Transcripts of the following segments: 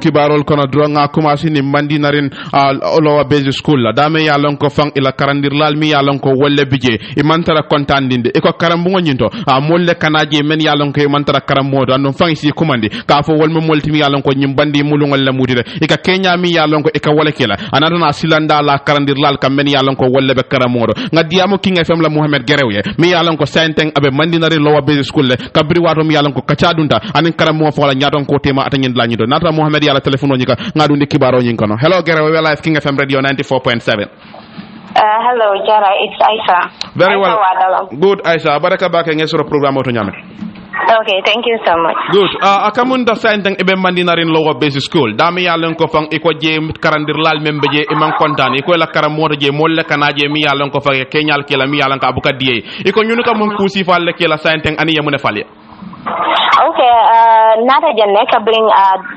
kibarol kono dronga commencé ni mandi narin olowa base school la dame ya lon ko fang ila karandir lal mi ya lon ko wolle bije e mantara kontandinde e ko karambu ngonyinto molle kanaje men ya lon ko e mantara karamodo andon fang si commande ka fo wolme moltimi ya lon ko nyimbandi mulungol la mudire e ka kenya mi ya lon ko e ka wala kela anata na silanda la karandir lal kam men ya lon ko wolle be karamodo ngadiamo king fm la Mohamed Gerewye mi ya lon ko sainteng abe mandi narin lowa base school le kabri wato mi ya lon ko kacadunta anin karamo fo la nyaton ko tema atanyen la nyito nata Mohamed ya la telephone nyika ngadu ndi kibaro nyin kono hello Gerewye live King FM radio 94.7. Hello Jara, it's Aisha. Very Aisha well. Wadalo. Good Aisha, baraka baka ngesoro program auto nyame. Okay, thank you so much. Good. Akamunda saintang ibe mandinarin lower basic school. Dami yalon ko fang iko je karandir lal membe je imam kontan iko la karamoto je molle kanaje mi yalon ko fa kenyal kela mi yalon ka buka die. Iko nyunu ka mon kusi falle kela saintang ani yamune falle. Okay, nata janne kabling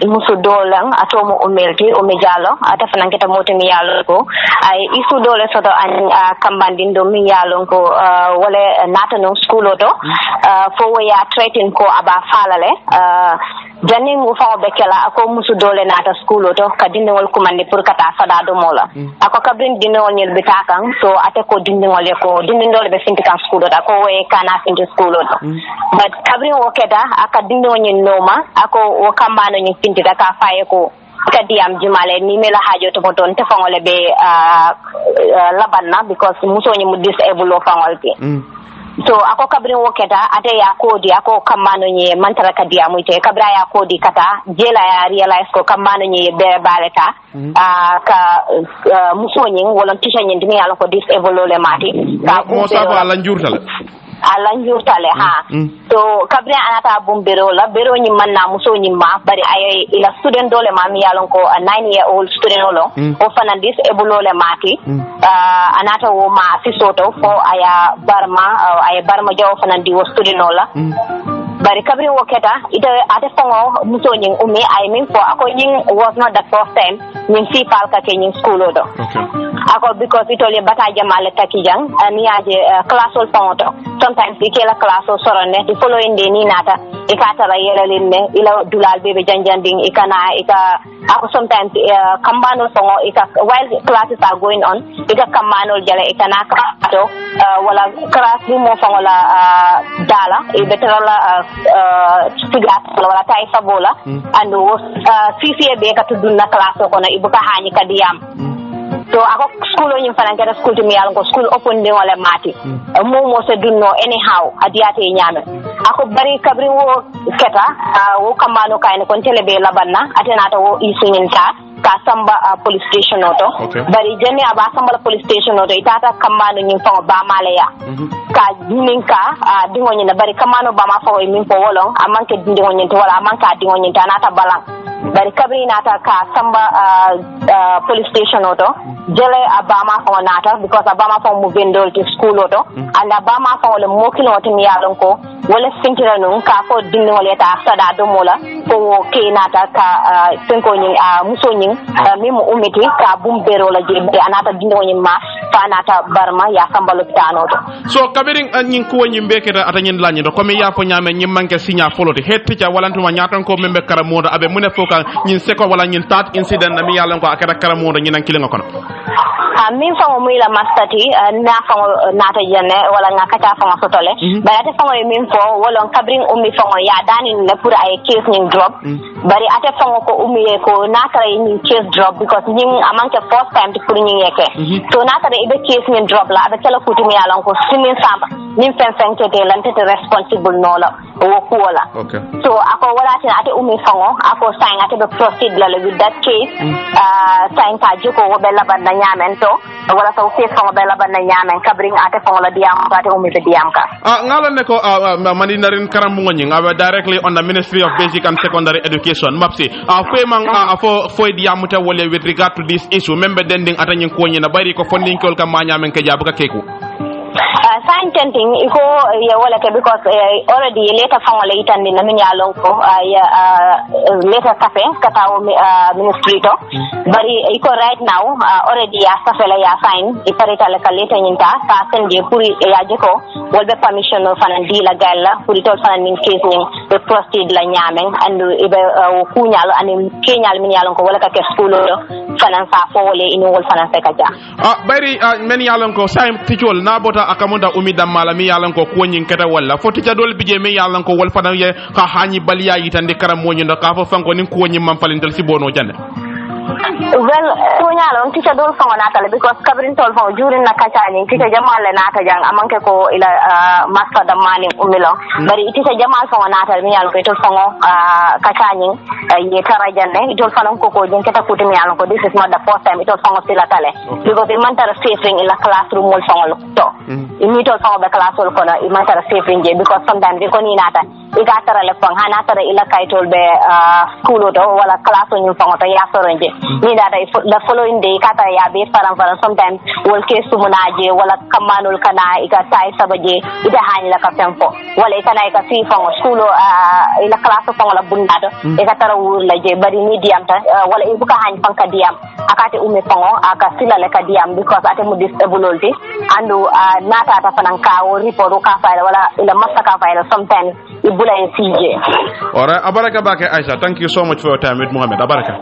musu dolang atomo umelti umejalo ata fananketa moti mi yalo ko ay isu dole soto an kambandindo mi yalo ko wala nata no school oto fo ya threaten ko aba falale janni mu fa bekela ako musu dole nata school oto kadinde wol kumande pour kata fada do mola ako kabrin dinde wol nyel bitakan so ate ko dinde wol ko dinde dole be finti kan school oto ako we kana finti school oto but kabrin wokeda aka dinde wol noma ako wakambano nyi finti da ka faye ko kadi am jumale ni mela hajo to ton te fangole be labanna because muso nyi mu disable o fangolti so ako kabrin woketa ate ya kodi ako kamano nyi mantara kadi amuite kabra ya kodi kata jela ya realize ko kamano nyi be baleta ka muso nyi wolon tisha nyi ndimi ala ko disable le mati ka mo sabo ala njurtale ha so kabri anata bum bero la bero nyi manna muso nyi ma bari ay ila student dole ma mi yalon ko a 9-year-old student olo o fanandis e bulole mati anata wo ma fisoto fo aya barma jaw fanandi wo student ola bari kabri woketa ita ate fongo muso nyi umi ay min fo ako nyi was not the first time nyi fi palka ke nyi school odo ako because itole bata jamale takijang ani aje class ol fongoto sometimes ikela class o sorone the following day ni nata ikata ra yela linne ila dulal bebe janjanding ikana ika ako sometimes kambano fongo ika while classes are going on ika kambano jale ikana to wala class ni mo fongo la dala e betrala sigat wala tay fabola and CCA be ka tuduna class ko na ibuka hani kadiyam so ako school on fananketa school to me alko school open de wala mati mo se dunno anyhow adiate nyame ako bari kabri wo keta wo kamano kayne kon telebe labanna atenata wo isunyinta ka samba police station oto bari jeni aba samba police station oto itata kamano nyin fa ba maleya ka ninka dingo nyina bari kamano ba ma fa min fo wolon amanke dingo nyinta wala amanka dingo nyinta nata balang bari kabri nata ka samba police station oto jele abama fa nata because abama fa mu vendol to school oto and abama fa wala mokilo to mi yalon ko wala sintira nun ka fo dingo wala ta sada do mola ko ke nata ka senko nyin muso nyin mi mu umiti ka bumbero la jebe anata dingo nyin ma fa nata barma ya samba lopitano to so kabirin nyin ko nyin beketa atanyin lanyi do comme ya fo nyame nyin manke signa foloti hetti ca walantuma nyatan ko membe karamodo abe mune foka nyin seko wala nyin tat incident na mi yalon ko akata karamodo nyin an kilinga kono min fango muy la mastati na fango nata jenne wala ngakata fango sotole bari ate fango min fo wala kabring ummi fango ya dani le pour ay case ning drop bari ate fango ko ummi ko nata ning case drop because ning amanke first time to pour ning yeke so nata ibe case ning drop la abe tela kuti mi yalon ko simin samba nin fen fen tete lantete responsible no la wo ko wala so ako wala tin ate ummi fango ako sign ate be proceed la with that case sign ka jiko wo be la banda nyamen to wala so face fango be la banda nyamen kabring ate fango la diam ate ummi be diam ka ngala ne ko mandinarin karambu ngoni ngawa directly on the Ministry of Basic and Secondary Education mapsi fo man fo diam ta wole with regard to this issue member dending atanyin ko nyina bari ko funding kol kam ma nyamen ke jabuka keku sign tenting iko ya wala ke because already later fangole itandi na min ya lonko later cafe kata ministry to bari iko right now already ya safela ya sign iparita la kaleta nyinta ta sende puri ya jeko wolbe permission no fanan di la galla puri tol fanan min case ni be proceed la nyamen andu ibe kunyalo ani kenyal min ya lonko wala ka ke school fanan sa fole ino wol fanan se kaja bari men ya lonko sai tichol na bota akamunda umida malami ya lonko ko nyin kata wala foti ca dol bije men ya lonko wol fanan ye ka hani baliya yitande karam mo nyindo ka fa fanko nin ko nyim mam falintel si bono jande well kunyalo teacher dol fango natale because kabrin tol fango jurin na kachani teacher jamal le nata jang amanke ko ila master da mani umilo bari teacher jamal fango natale mi yalo ko tol fango kachani ye tarajande tol fango ko jeng keta kuti mi yalo ko this is not the first time tol fango sila tale because it mantara safing ila classroom mol fango to imi tol fango be classroom ko na mantara safing je because sometimes ko ni nata iga tara le fang hana tara ila kaitol be school to wala classroom ni fango to ya soronje ni da the following day kata ya be faram sometimes wol ke sumunaje wala kamanul kana ika tai sabaje ida hani la ka tempo wala kana ika fi fango school ila class fango la bundado ika tara wur la je bari ni diam ta wala ibuka hani fanka diam akate umme fango aka sila le ka diam because ate mu disability andu nata ta fanan kawo report ka fayla wala ila masta ka fayla sometimes ibula en CJ. Alright, abaraka bake Aisha, thank you so much for your time with Mohammed. Abaraka.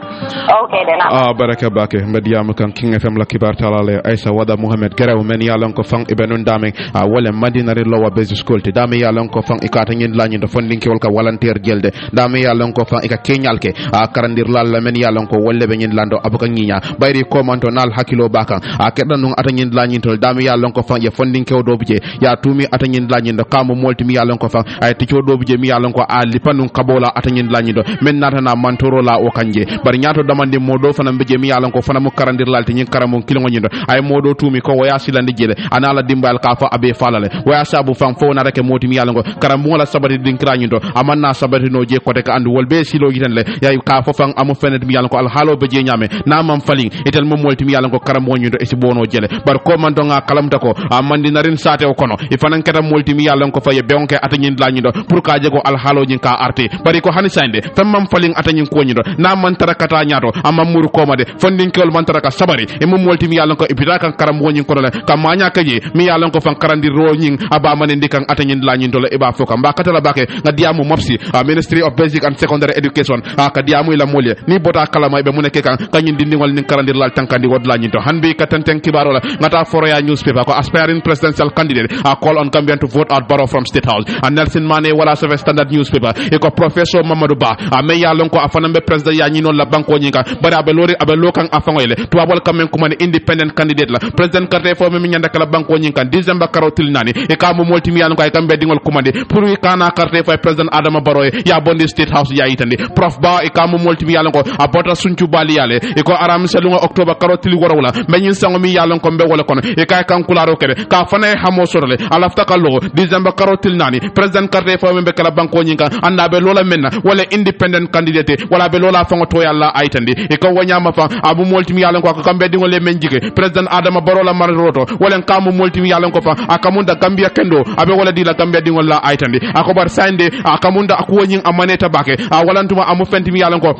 Okay then. Baraka bake mediam kan King FM la kibar talale Aisha wada Mohammed garaw men yalon ko fang ibenun dame wala Madina re lowa basic school te dame yalon ko fang ikata ngin lañu do funding ke wol ka volunteer gelde dame yalon ko fang ika kenyal ke karandir lal men yalon ko wolle be ngin lando abuka nginya bayri komanto nal hakilo baka kedan nun ata ngin lañu tol dame yalon ko fang ya funding ke do bije ya tumi ata ngin lañu do kamo molti mi yalon ko fang ay ticho do bije mi yalon ko ali panun kabola ata ngin lañu do men nata na mantoro la o kanje bar nyaato damande modo fanam bije mi yalon ko fana mo karandir lalti nyin karamon kilongo nyindo ay modo tumi ko waya silandi jele anala dimbal ka fa abe falale waya sabu fam fo na reke moti mi yalongo karambo la sabati din kranyindo amanna sabati no je kote ka andu wolbe silo gitan le yay ka fo fam amu fenet mi yalongo al halo be je nyame na mam faling etel mo molti mi yalongo karambo nyindo e si bono jele bar ko man donga kalamta ko amandi narin sate o kono e fanan keta molti mi yalongo fa ye beonke atanyin lañindo pour ka je ko al halo nyin ka arte bari ko hani sande tam mam faling atanyin ko nyindo na man tarakata nyaato amam mur ko made fondin kol man taraka sabari e mum molti mi yalon ko ibita kan karam wonyin ko la kam manya kaje mi yalon ko fan karandi ro nyin aba mané ndikan atanyin lañin to la e ba foka mba katala bake nga diamu mopsi Ministry of Basic and Secondary Education ka diamu la molye ni bota kala may be muneke kan kanyin dindingol nin karandi lal tankandi wod lañin to hanbi katanten kibaro la ngata foroya newspaper ko aspiring presidential candidate call on Gambian to vote out Barrow from State House and Nelson Mane wala Seven Standard newspaper e ko professor Mamadou Ba me yalon ko afanambe president ya nyino la banko nyinga bari abe lokan afangoyle to abol kamen kuma independent candidate la president carte fo mi nyanda kala banko nyinkan December karotil nani e ka mo multi mi yalon ko ay kambe dingol kumande pour wi kana carte fo president Adama Barrow ya bondi State House ya itande prof Ba e ka mo multi mi yalon ko abota sunchu bali yale e ko aram selunga October karotil warawla menyin sango mi yalon ko be wala kono e kay kan kularo kebe ka fane hamo sorole alafta kallo December karotil nani president carte fo be kala banko nyinkan anda be lola menna wala independent candidate wala be lola fango to yalla aytande e ko wanyama fa abu multimi yalla ko kambe dingol le menjike president Adama Barrow la maroto wala kamu multimi yalla ko fa akamunda Gambia kendo abe wala di la Gambia dingol la aytande akobar sande akamunda akwonin amaneta bake wala ntuma amu fentimi yalla ko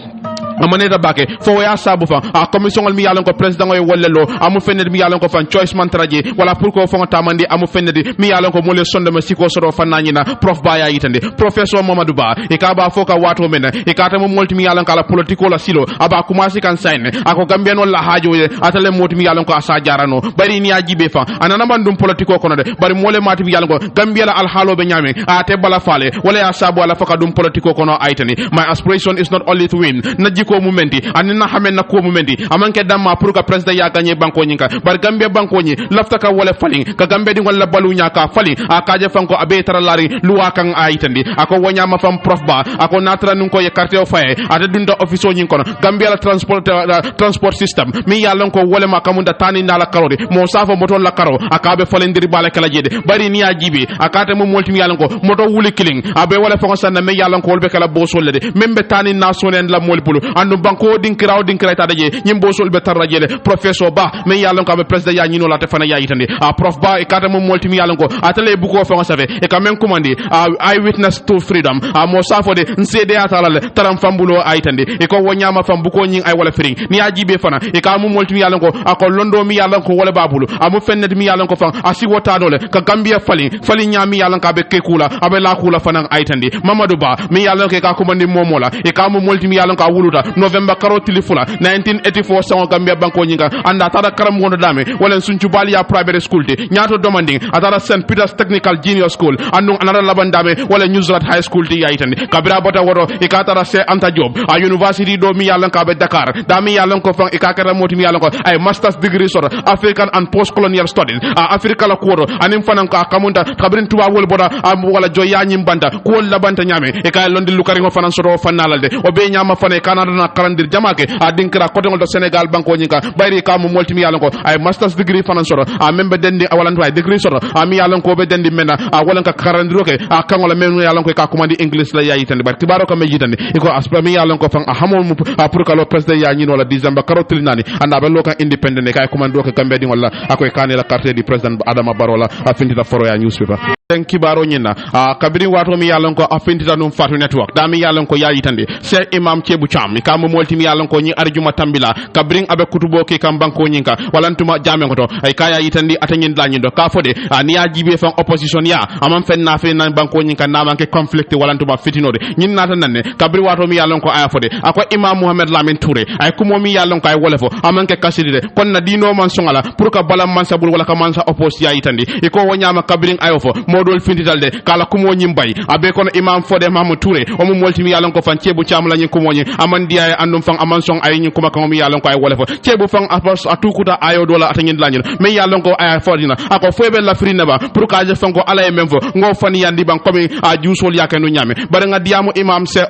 amaneta bake fo ya sabu fa commission mi yalon ko president ngoy wollelo amu fenede mi yalon ko fan choice mantraje wala pour ko fo tamandi amu fenede mi yalon ko mole sonde ma siko soro fananyina prof Ba ya yitande professeur Mamadou Ba e ka ba fo ka wato men e ka tam multi mi yalon kala politiko la silo aba commencer kan sayne ako Gambian wala hajo atale moti mi yalon ko asa jarano bari ni ajibe fa anana mandum politiko kono de bari mole mati mi yalon ko Gambia la al halo be nyame ate bala fale wala ya sabu wala faka dum politiko kono aitani my aspiration is not only to win ko mumenti anina hamen na ko mumenti amanke damma pour que president ya gagner banko nyinka bar Gambia banko nyi lafta ka wala falling ka Gambia di wala balu nyaka falling akaje fanko abe taralari luwa kan ayitandi ako wanyama fam prof Ba ako natra nun ko ye carte o faye ata dunda office nyin kono Gambia la transport system mi ya lon ko wala ma kamunda tani na la karodi mo safo moto la karo akabe falendiri bala kala jede bari ni ajibi akate mo multi mi ya lon ko moto wuli killing abe wala fanko sanna mi ya lon ko wolbe kala bo solle de membe tani na sonen la mol bulu andu banko dinkira ta daje nyimbo sol be tarajele professeur ba me yalon ko be president ya nyino la te fana ya yitande prof ba e kata mo molti mi yalon ko atale bu ko fa safe e quand même commandé I witness to freedom mo safode ncd atalale taram fambulo aytande e ko wonyama fam bu ko nyin ay wala fring ni ajibe fana e ka mo molti mi yalon ko ako londo mi yalon ko wala babulu amu fennet mi yalon ko fan asi wota dole ka gambia fali nyami yalon ka be kekula abe la kula fana aytande mamadou ba mi yalon ke ka commandé momola e ka mo molti mi yalon ka wuluta november karo tilifula 1984 sango gambia banko nyinga anda tada karam wondo dame wala sunchu bali ya private school te nyato demanding atara St Peter's Technical Junior School andu anara labandame wala Newsrat High School te yaitande kabira bota woto e ka tara se Anta Diop a university do mi yalon ka be Dakar da mi yalon ko fan e ka kara moti mi yalon ko ay master's degree sort African and post colonial studies Africa la ko anim fanan ka kamunta kabrin tuwa wol boda wala joya nyim banta ko labanta nyame e ka londi lukari ngo fanan soto fanalde o be nyama fane Canada na karandir jamake dinkira koto ngol do Senegal banko nyinga bayri ka mo multi mi yalon ko ay master's degree fanan soro membe dendi wala ntwa degree soro mi yalon ko be dendi mena wala ka karandiro ke kangola men yalon ko ka commandi english la yayi tan bar tibaro ko me jitande iko aspa mi yalon ko fan hamon pour que le president ya nyino la December karotili nani anda be loka independent kay commando ko gambe di wala akoy kanela carte du president Adama Barola afindita foro ya newspaper ten kibaro nyina kabiri wato mi yalon ko afindita num fatu network da mi yalon ko yayi tande Cheikh Imam Chebu Cham mi kam molti mi yalon ko nyi arjuma tambila kabring abe kutubo ke kam banko nyinka walantuma jame ko to ay kaya yitandi atanyin la nyindo ka fode ni ya jibe fan opposition ya amam fen na fe nan banko nyinka na manke conflict walantuma fitinode nyin nata nanne kabri wato mi yalon ko aya fode ako Imam Mohamed Lamine Touré ay kumo mi yalon ko ay wolefo amanke kaside kon na dino man songala pour ka bala man sabul wala ka man sa oppose ya yitandi iko wonyama kabring ayofo modol finditalde kala kumo nyimbay abe kono Imam Fode Mamadou Touré o mo molti mi yalon ko fan Cebu Cham la nyi kumo nyi amandi ay andum fan aman song ay nyi kuma kan mi yalon ko ay wolefo Cebu fan apos atukuta ayo dola atanyin lañu me yalon ko ay fodina ako fobe la frina ba pour ka je fango ala e memfo ngo fani yandi ban komi a jusol yakenu nyame bare nga diamu Imam Cheikh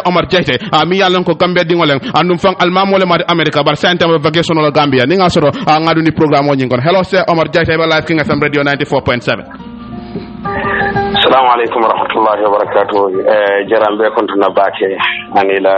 Omar Jaite mi yalon ko gambe dingolen andum fan almamole mari America bar santem vacation la Gambia ni nga soro ngadu ni programme o nyingon hello Cheikh Omar Jaite ba live King FM radio 94.7. Assalamu alaikum warahmatullahi wabarakatuh. Jarambe kontuna bake anila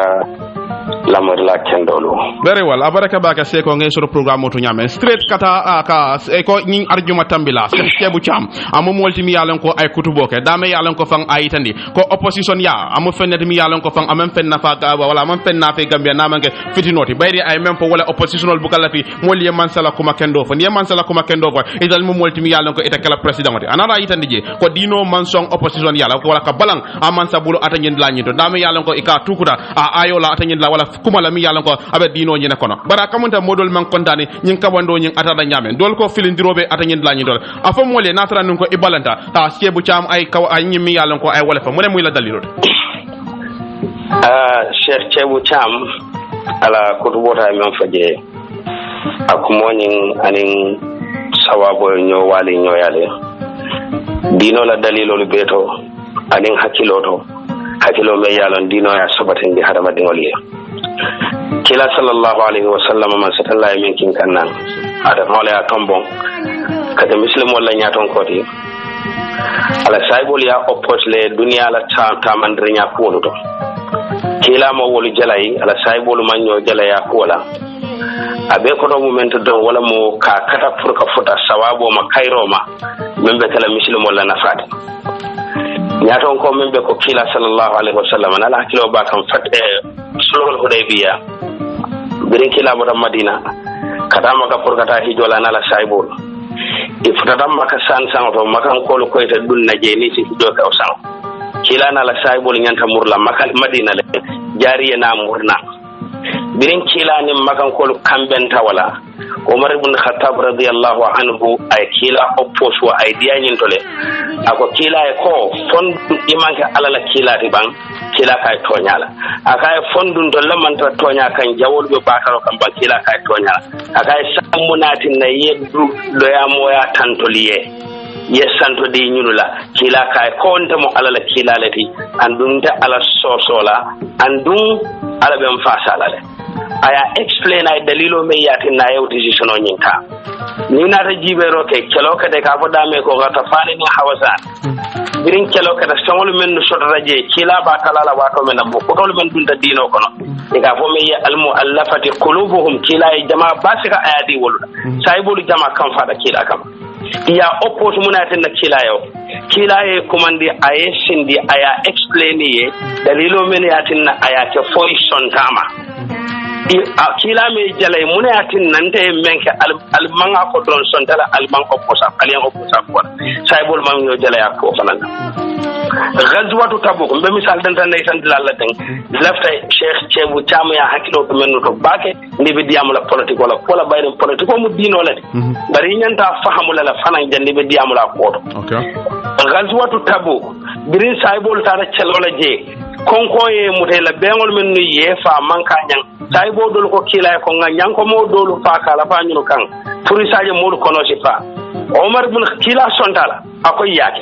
lamor la kendolo. Very well. Abaraka baka se ko ngey soro programme to nyame. Straight kata ka e ko nyin arjuma tambila. Cebu Cham amu molti mi yalon ko ay kutuboke dame yalon ko fang ayitandi ko opposition ya amu fennet mi yalon ko fang amam fenna fa wala amam fenna fe Gambia na manke fitinoti bayri ay même po wala oppositional bukala fi mol yeman sala kuma kendo fo yeman sala kuma kendo fo idal mu molti mi yalon ko ita kala president oti anara ayitandi je ko dino man song opposition yala ko wala ka balang aman sabulu atanyen la nyito dame yalon ko ika tukuta ayo la atanyen la wala kuma la mi yalon ko abe dino nyine kono bara kamunta modol man kontani nyin kabando nyin atada nyame dol ko filindirobe atanyen la nyito afo mole natara nun ko ibalanta ta Cebu Cham ay kaw ay nyimi yalon ko ay wala fa mune muy la dalilo Cheikh Cebu Cham ala kutubota men faje akumonin anin sawabo nyo wali nyo yale dino la dalilo lu beto anin hakilo me yalon dino ya sabatindi hadama dingoli kila sallallahu alaihi wasallam man satalla min kin kanna ada mawla ya tombon kada muslim wala nyaton koti ala saibol ya oppose le dunia la ta mandrinya poluto kila mo wolu jalay ala saibol manyo jalaya kola abe ko do momento do wala mo ka kata pour ka futa sawabo ma kayroma membe kala muslim wala nafati nyaton ko membe ko kila sallallahu alaihi wasallam ala kilo ba kan fat sulhul hudaybiya birin kila mo Madina kada maka pour kata hijola na la saibol ifutadam maka san to makan ko ko ita dunna je ni ci do ka osan kila na la saibol nyanta murla makal Madina le jariya na murna birin kila ni makan ko kambenta wala Umar ibn Khattab radiyallahu anhu ay kila oppose wa ay dianin tole ako kila e ko fon imanke alala kila ti bang kila kay tonyala akay fondun to lamanta tonya kan jawol be bakaro kan bang kila kay tonyala akay samunati na yeddu do ya moya tantoliye yesanto di nyunula kila kay ko ndemo alala kila lati andum ta ala sosola andum ala be mfasala le aya explain ay dalilo me yatin na yow decision on nyinka ni na ta jibero ke kelo ka de ka foda me ko ga ta fani ni hawasan birin kelo kata songol men no sodata je kila ba talala wato men bo ko tol men dunda dino kono e ga fo me ya al muallafati qulubuhum kila e jama basika ayadi woluda saybulu jama kam fada kila kam ya oppose munaten na kila yo kila e commandi aye sindi aya explain ye dalilo men yatin na aya ke foy sontama kila me jalay munatin nante menke al manga ko don sontala al man opposa aliyan opposa ko saybul man yo jalay ko fanan ghazwatu tabuk be misal dan tan neysan dilalla den lafta cheikh chebu chamu ya hakilo ko menno to bake ndi be diamu la politique wala bayram politique mu dino la bari nyanta fahamu la fanan jandi be diamu la ko okay ghazwatu tabuk birin saybul tara celola je konko ye mutela bengol men no yefa manka nyang saybo dol ko kila ko nganyang ko mo dolu fa kala fa nyunu kan puri saje modu kono ci fa Omar bin kila sontala akoy yake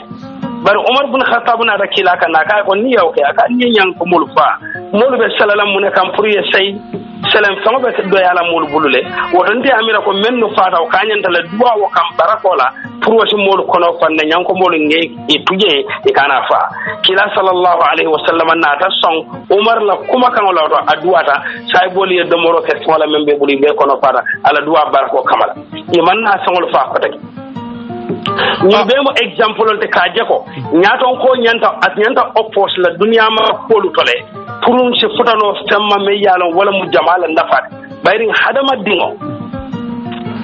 bari Omar bin Khattab na da kila kan ka ko ni yaw ke aka ni nyang ko mul fa mulu be salalam mun kan puri sey salam fama be do yala mul bulule wodonte amira ko menno fata o kanyanta la duwa o kam barakola pour wasi mol kono fanne nyanko mol ngey e tuje e kana fa kila sallallahu alaihi wasallam na ta son Umar la kuma kan la do aduata say boli e do moro ke wala membe buli be kono fata ala duwa barako kamala e man na sangol fa ko taki ni be mo example te kaje ko nyaton ko nyanta oppose la dunya ma ko lu tole pour se futano stamma me yalon wala mu jamala nafat bayrin hadama dingo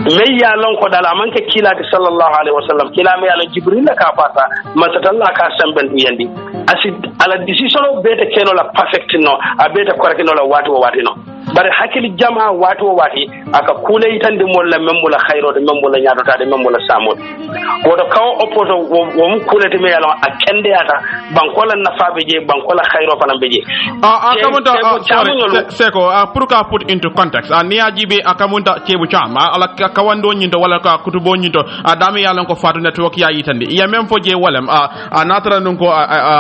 me yalon ko dala manke kila sallallahu alaihi wasallam kila me yalon jibril ka fata masatalla ka samben yandi asid ala decision o beta keno la perfect no a beta correct no la wati no bare hakili jama wati aka kule itande mol la memula khairo de memula nyaado ta de memula samol wodo kaw opposo wo mu kule te me yalon akende ata bankola nafabe je bankola khairo fanam beje akamunta seko pour ka put into context ni ajibe akamunta cebu chama ala kawando nyinto wala ka kutubo nyinto dami yalon ko fatu network ya yitande ya même fo je walam natara nun ko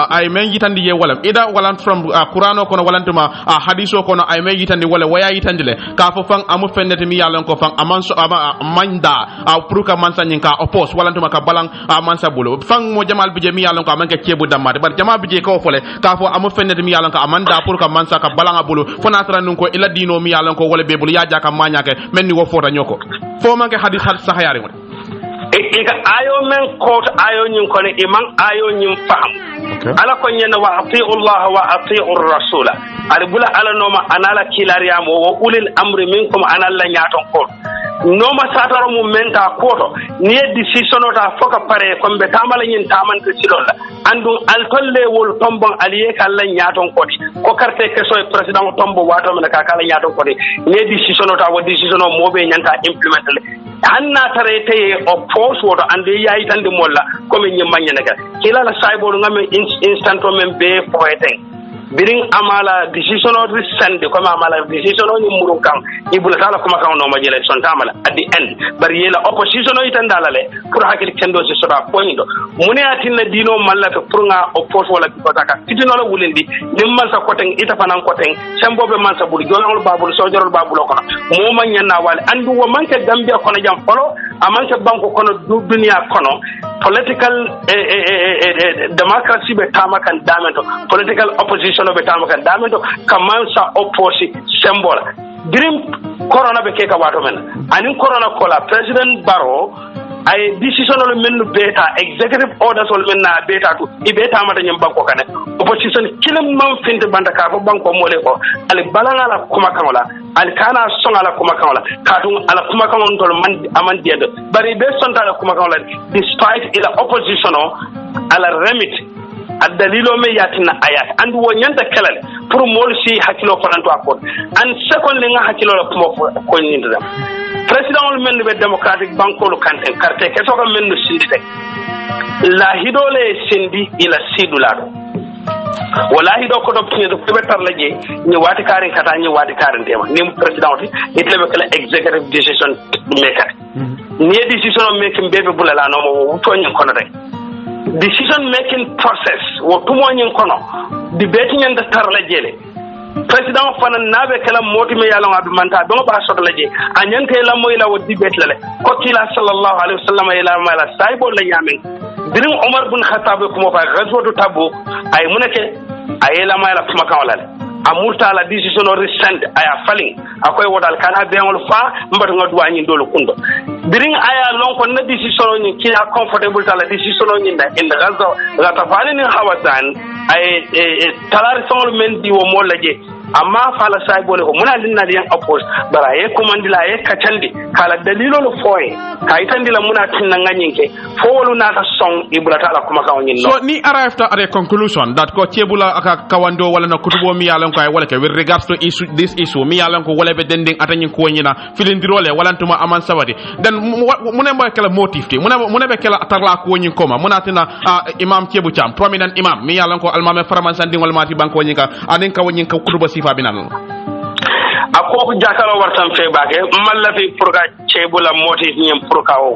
ay men yitande je walam ida walan from qur'ano kono walantuma hadiso kono ay men yitande wala waya yitandile ka fo fan amu fennete mi yalon ko fan amanso manda pour ka mansa nyinka opos walantuma ka balang mansa bulo fan mo jamal bije mi yalon ko amanke cebu damade bar jamal bije ko fole ka fo amu fennete mi yalon ko amanda pour ka mansa ka balanga bulo fo natara nun ko ila dino mi yalon ko wala bebul ya jaka manyake menni wo fota nyoko fo manke hadis sahayari mo ika ayo men kot ayo nyin ko ne imam ayo nyin faham ala ko nyena wa atiu Allah wa atiu rasula ali bula ala noma anala kilariya mo wo ulil amri minkum analla nyaton ko noma sataro mu menta koto ni decision ta foka pare ko be tamala nyin tamante silolla andu altolle wol tombon aliye kala nyaton ko ko karte keso president tombo wato men ka kala nyaton ko ni decision ta wo decision mo be nyanta implement anna tarete o force woto ande yayi tande molla comme nyimanya naga kila la saybo ngam instanto men be poeten biring amala decision o sande comme amala decision o nyumurun kan ibula tala kuma kan no majele son tamala at the end bari yela opposition o itandala le pour hakil kendo ci soda poindo mune atinna dino malla to pour nga oppose wala ko taka tidino la wulindi nimmal sa koten ita fanan koten sembobe man sa buri jolol babul sojorol babul ko mo man nyanna wala andu wo manke gambia kono jam folo amanke banko kono dunya kono political democracy be tamakan damento political opposition be tamakan damento kamansa oppose symbol dream corona be keka wato men anin corona kola president Barrow ay decision lo men beta executive orders lo men na beta to i beta mata nyam banko kane opposition kilim man finte banda ka fo banko mole ko ali balanga la kuma kangola ali kana songa la kuma kangola kadum ala kuma kangon tol man aman diede bari be sonta la kuma kangola despite ila opposition ala remit adalilo me yatina ayat andu wo nyanta kelale pour mol si hakilo fananto akon an second le nga hakilo la kuma ko nyinda president men be democratic banko lo kanten carte ke so ko men no sindi tek la hidole sindi ila sidulado wallahi do ko do tini do be tar laje ni wati karin kata ni wati karin tema ni president ni tlebe kala executive decision maker ni decision making bebe bulala no mo to nyin kono rek decision making process wo tumo nyin kono debate nyen da tar laje le president fana nabe kala moti me yalla ngabi manta do ba so laje anyen kay la moy la wo debate la le ko kila sallallahu alaihi wasallam ila mala saybo la yamen birin Umar bin Khattab kuma fa ghazwatu Tabuk ay munake ay la may la kuma kawala amurta la decision recent aya falling akoy wodal kana beengol fa mbatu nga duwa nyi dolo kundo birin aya lon ko na decision ni ki a comfortable ta la decision ni in the gaza la tafani ni hawasan ay talar songol men di wo mo laje amma fala sai bole ko muna linna liyan oppose bara ye komandila ye kacandi kala dalilo lo foye kay tandila muna tinna nganyinke fowolu nata song ibulata la kuma kawnyin no so ni arrived at a conclusion that ko cebula aka kawando wala na kutubo mi yalan ko ay wala ke with regards to this issue mi yalan ko wala be dending atanyin ko nyina filindirole wala tuma aman sawadi then mune mo kala motif ti mune be kala atarla ko nyin koma muna tina imam cebu cham prominent imam mi yalan ko almame faraman sanding wala mati banko nyika anin ka wonyin ka kutubo fabinan ako jakalo wartan fe baake malla fi pour ka cebula moti nyem pour ka o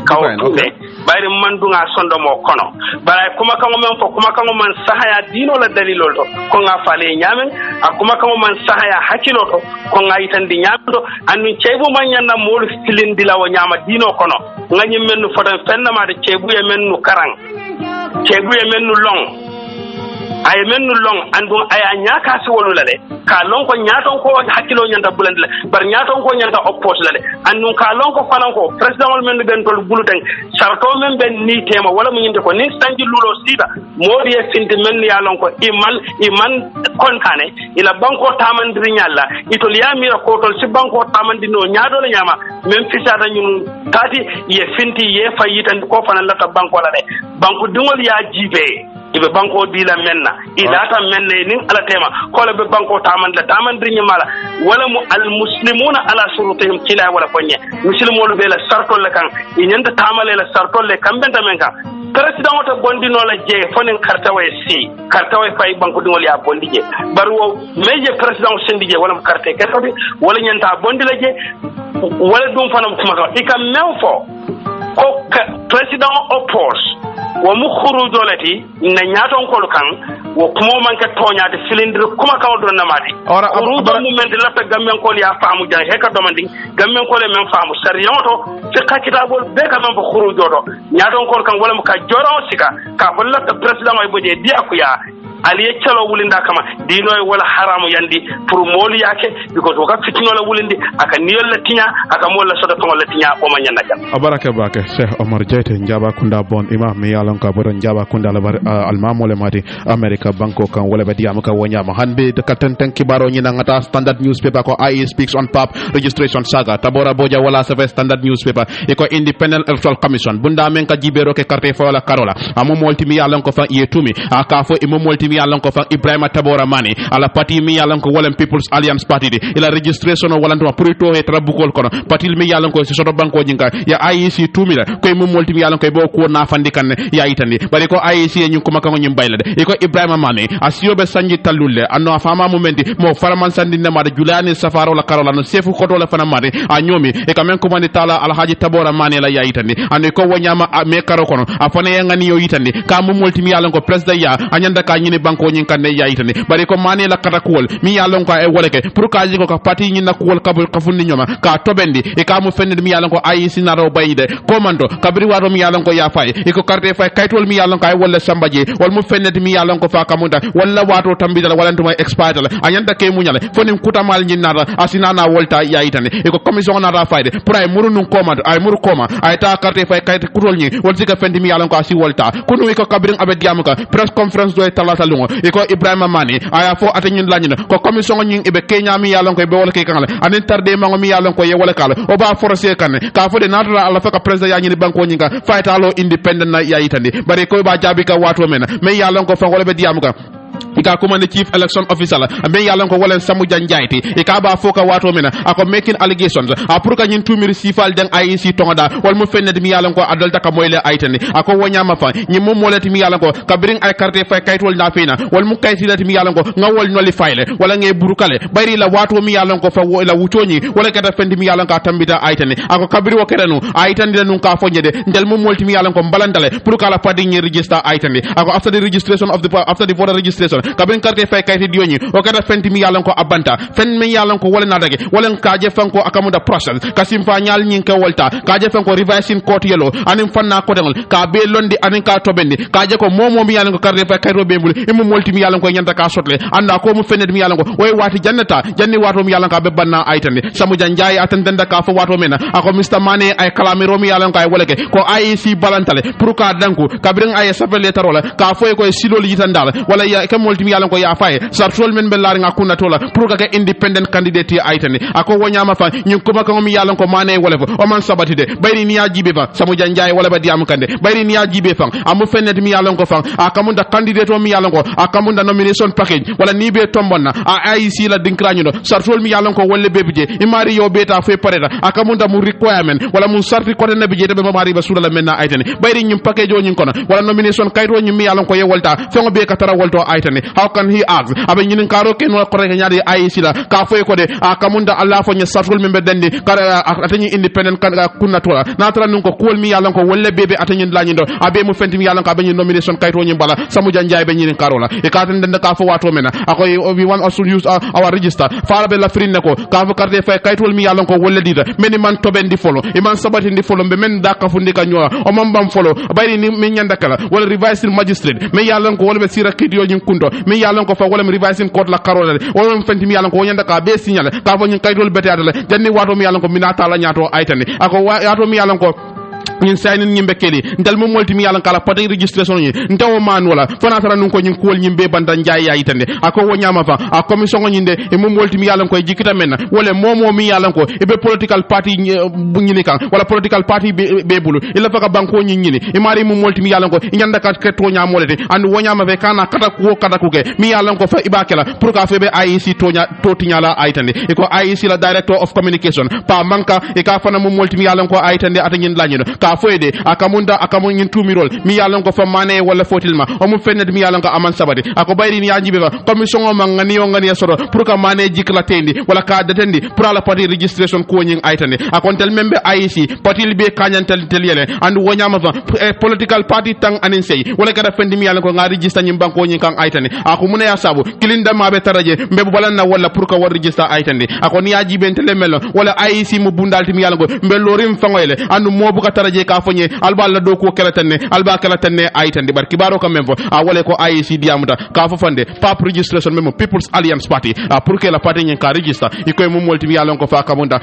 kaw tume bayri mandunga sondo mo kono bara kuma kango men fo kuma kango man sahaya dino la dalilo to ko nga fale nyamen akuma kango man sahaya hakilo to ko nga itandi nyamdo anni cebu man nyanna mol stilin dilawo nyama dino kono ngani mennu fotan fenna ma de cebu e mennu karang cebu e mennu long ay mennu long andum aya nyaaka si wolulale ka lon ko nyaaton ko hakkilo nyanta bulande bar nyaaton ko nyanta oppose lale andum ka lon ko fanan ko president wal mennu ben tol buluten sarto men ben ni tema wala mu nyinde ko ni stanji lulo sida modi e finti men ya lon ko iman kontane ila banko tamandiri nyalla itol yamira ko tol si banko tamandino nyaado la nyama men fisata nyun tati ye finti ye fayitan ko fanan la ta banko la de banko dingol ya jibe ibe banko dila menna idata menne nin ala tema ko la be banko tamandri nyamala wala mu al muslimuna ala shurutihim kila wala konye muslimolu be la sartol le kan inyanda tamale la sartol le kambenta men kan president wata bondino la je fonin kartawe fay banko dingol ya bondi je barwo meje president sendije wala mu karte ketobi wala nyanta bondi la je wala dum fanam kuma ka ikam mewfo ko president oppose wo mu khurujolati na nyaton kol kan wo kuma man ka tonya de cylinder kuma ka do na mati khurujo mu men de lafta gammen kol ya faamu jang he ka do mandi gammen kol men faamu sariyon to fi ka kitabol be ka man ko khurujo do nyaton kol kan wala mu ka joro sika ka ko lafta president ay boje dia ku ya aliye chalo wulinda kama dino wala haramu yandi pour moli yake because waka fitino la wulindi aka niyol la tinya aka molla soda to la tinya o man yanaka abaraka bake Sheikh Omar Jaite njaba kunda bon imam mi yalon ka bodo njaba kunda la bar almamole mati America banko kan wala be diam ka wonyama hanbe de katantan kibaro nyina ngata standard newspaper ko IE speaks on pap registration saga tabora boja wala sa standard newspaper e ko independent electoral commission bunda men ka jibero ke carte fo la karola amo molti mi yalon ko fa yetumi aka fo imo molti mi yalon ko fa Ibrahima Tabora Mani ala parti mi yalon ko Wallen People's Alliance party de ila registration o walantuma pour to he trabukol kono parti mi yalon ko soto banko jinka ya IEC tumira koy mo molti mi yalon ko bo ko na fandi kan ya itandi bari ko IEC nyum ko makko nyum baylade e ko Ibrahima Mani asiyobe sanji talulle anno afama momenti mo faraman sandi ne ma de julani safaro la karola no sefu ko to la fana mari a nyomi e ka men ko mandi tala alhaji Tabora Mani la ya itandi ande ko wonyama me karo kono afane ngani yo itandi ka mo molti mi yalon ko president ya anyanda ka nyine banko nyin kan ne yaitane bari ko mane la kata kuwol mi yalon ko e woleke pour ka jigo ko parti nyin na kuwol kabul kafundi nyoma ka tobendi e ka mu fende mi yalon ko ayi sinaro bayide komando kabri waro mi yalon ko ya fay e ko carte fay kaytol mi yalon ko ay wala sambaje wal mu fende mi yalon ko fa kamunda wala wato tambidala wala nduma expire la anyanda ke munyale fonim kutamal nyin na asinana wolta yaitane e ko commission na ra fayde pour ay murunun komando ay muru koma ay ta carte fay kayt kutol nyi wol sika fende mi yalon ko asi wolta kunu e ko kabrin abed yamuka press conference do talata lungo e ko Ibrahima Mani aya fo atanyin lañina ko commission nyin ibe Kenya mi yalon ko be wala ke kanale anen tarde mango mi yalon ko ye wala kala o ba forcer kan ka fo de natara ala fa ka president ya nyini banko nyinga fayta lo independent na ya itandi bare ko ba jabi ka wato mena me yalon ko fa wala be diamuka ika kuma chief election officer men yalon ko wala samu janjayti ika ba foka wato mena ako making allegations pour ka nyin tumiri sifal den IEC tonda wal mu fennede mi yalon ko adalta ka moyle aytani ako wonyama fa nyi mum molati mi yalon ko kabring ay carte fay kaytol na fina wal mu kaytilati mi yalon ko ngawol noli fayle wala nge burukale bari la wato mi yalon ko fa la wuchoni wala kata fendi mi yalon ka tambita aytani ako kabri wo kerenu aytani la nun ka fonyede ndel mum molti mi yalon ko balandale pour ka la padi nyi register aytani ako after the voter registration kabrin carte fay kayti dioni o kada fenti mi yalan ko abanta fen mi yalan ko wala nadage wala kaje fanko akamuda process kasim fa nyal nyin ka wolta kaje fanko revising court yelo anim fanna ko dengol ka be londi anin ka tobendi kaje ko momo mi yalan ko carte fay kayto be mbul imu molti mi yalan ko nyanta ka sotle anda ko mu fenet mi yalan ko way wati jannata janni wato mi yalan ka be banna aytande samu janjay atandanda ka fo wato mena ako Mr Mane ay kalamiro mi yalan ko ay woleke ko IEC balantale pour ka danku kabrin ay sapele tarola ka foy ko silol yitandala wala ya kam molti mi yalan ko ya faye sartol men be lar nga kunna tola pour ka independent candidate aytande ako wonyama fa nyum kuma ko mi yalan ko Mane wolefo o man sabatide bayri ni ya jibe fa samu janjay wala ba diam kande bayri ni ya jibe fa amu fenet mi yalan ko fa akamunda candidate o mi yalan ko akamunda nomination package wala ni be tombonna IEC la dinkrañu do sartol mi yalan ko wolle bebije imari yo beta fe pareta akamunda mu requirement wala mu sarti ko nabi je be mari basula la menna aytani bayri nyum package o nyin kono wala nomination kayto nyum mi yalan ko ye wolta fengo be ka tara wolto aytani how can he ask abe nyin karo ken no ko rek nyaade IEC la ka foy ko de akamunda Allah fo nya sartol membe dendi kara atani independent kan kunna tola na tara nun ko kol mi yalan ko wolle bebe atani lañi do abe mu fenti mi yalan ko be nomination kayto nyum bala samu janjay be nyin karo la e ka tan den ka fo wato mena akoy we want us to use our register fara be la frine ko ka fo carte fay kaytol mi yalan ko wolle dida meni man tobendi folo e man sabati ndi folo be men da ka fu ndika nyoa o mam bam folo bayri ni mi nyanda kala wala revising magistrate me yalan ko wala be sira kidi nyin kundo mi yalan ko fa wala revising court la karola wala fenti mi yalan ko nyanda ka be signal ka fo nyin kaytol bete adala janni wato mi yalan ko minata la nyato aytani ako wato mi yalan ko ñin sayni ñimbe keli ndal mo molti mi yalan kala pati registration ñi ndaw man wala fana tara nun ko ñin kool ñimbe banda njaay ya yitande ako wo ñama fa a commission ñinde e mo molti mi yalan ko jikita men wala momo mi yalan ko e be political party bu ñini kan wala political party be bulu ila faka banko ñi ñini e mari mo molti mi yalan ko ñanda kat ke to ñamolete and wo ñama fe kana kata ku ke mi yalan ko fa ibakela pour ka febe IEC to tiñala aytande e ko IEC la director of communication pa manka e ka fana mo molti mi yalan ko aytande ata ñin lañino ka foyde akamunda akamun nyin tumirol mi yalan ko fa Mane wala fotilma o mu fennet mi yalan ko aman sabati ako bayri ni yajibe ba commission o man ngani o ngani soro pour que Mane jikla tendi wala ka datendi pour la party registration ko nyin aytane akon tel membe IEC party be kanyantel tel yele and wonyama fa political party tang anin sey wala kada fendi mi yalan ko nga register nyim banko nyin kan aytane ako muna ya sabu kilinda mabe taraje mbe balanna wala pour que war register aytande ako ni yajibe tel melo wala IEC mu bundalti mi yalan ko mbe lorim fangoyle andu mo bu ka taraje ka fonye alba la do ko kelatanne alba kelatanne aytande bar kibaro kam memfo a wala ko IEC diamuta ka fo fande pap registration memo People's Alliance Party pour que la party nyen ka register ikoy mum molti mi yalon ko fa kamunda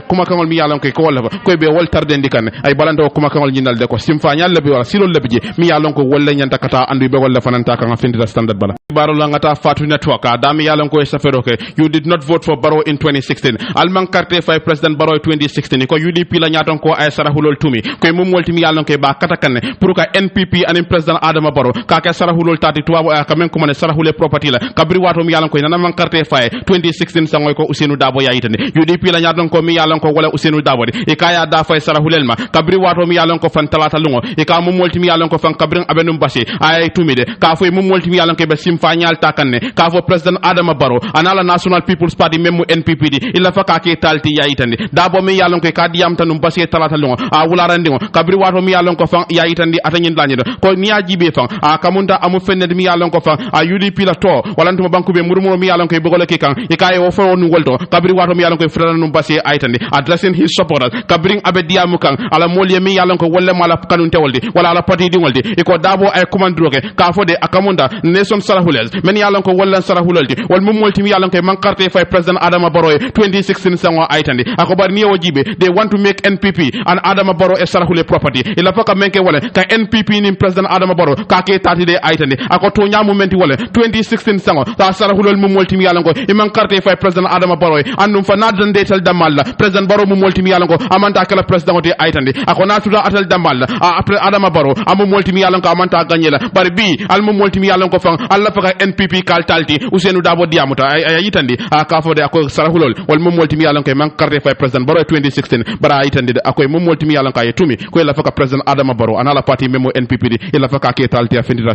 kuma kangol mi yalon ko wala ko be wol tarde ndikan ay balando kuma kangol nyinal de ko simfa nyal be wala silol le bije mi yalon ko wala nyanta kata andu be wala fananta ka findira standard bala baro la ngata fatu network dami yalon ko safero ke you did not vote for Barrow in 2016 alman carte fay president Barrow 2016 ko UDP la nyaton ko ay sarahulol tumi koy mum molti mi yalon ke ba katakanne pour ka NPP anim president Adama Barrow ka ka sarahulol tati tuwa ka men ko man sarahule property la kabri wato mi yalon ko nana man carte fay 2016 sangoy ko Ousseynou Dabo ya yitande UDP la nyaton ko mi yalon ko wala Ousseynou Dabo e ka ya da fay sarahulel ma kabri wato mi yalon ko fan talata lungo e ka mum molti mi yalon ko fan kabrin abenum basi ay tumide ka fo mum molti mi yalon ke be simfa nyal takanne ka fo president Adama Barrow anala National People's Party memu NPP di illa fa ka ke talti ya yitande Dabo mi yalon ko ka diam tanum basi talata lungo a wula randingo kabri wato mi yalon ko fan ya yitandi atanyin lañido ko niya jibe fan a kamunda amu fenne mi yalon ko fan a UDP la to wala ntuma banku be murmuno mi yalon ko e bogole ke kan e kay o fo nu wolto kabri wato mi yalon ko frana num basi aytandi addressing his supporters kabring abe diamu kan ala molye mi yalon ko wolle mala kanun tewoldi wala ala parti di woldi e ko Dabo ay commandroke ka fode akamunda nation sarahules men yalon ko wollan sarahuloldi wal mum molti mi yalon ko man carte fay president Adama Barrow 2016 sango aytandi ako bar niyo jibe they want to make NPP and Adama Barrow e sarahule property ila faka menke wala ka NPP ni president Adama Barrow ka ke tati de aytandi ako to nyamu menti wala 2016 sango ta sarahulol mum molti mi yalon ko e man carte fay president Adama Barrow andum fa nadan detel damal president Barrow mum molti mi yalon ko amanta kala president de aytandi ako natuda atal damal après Adama Barrow amu molti mi yalon ko amanta gagner bari bi al mum molti mi yalon ko fan alla faka NPP kal talti Ousseynou Dabo diamuta ay yitandi ka fode ako sarahulol wal mum molti mi yalon ko man carte fay president Barrow 2016 bara yitandi ako mum molti mi yalon ko ay tumi ko ila faka president Adama Barrow anala party memo NPP ila faka ke talti afendita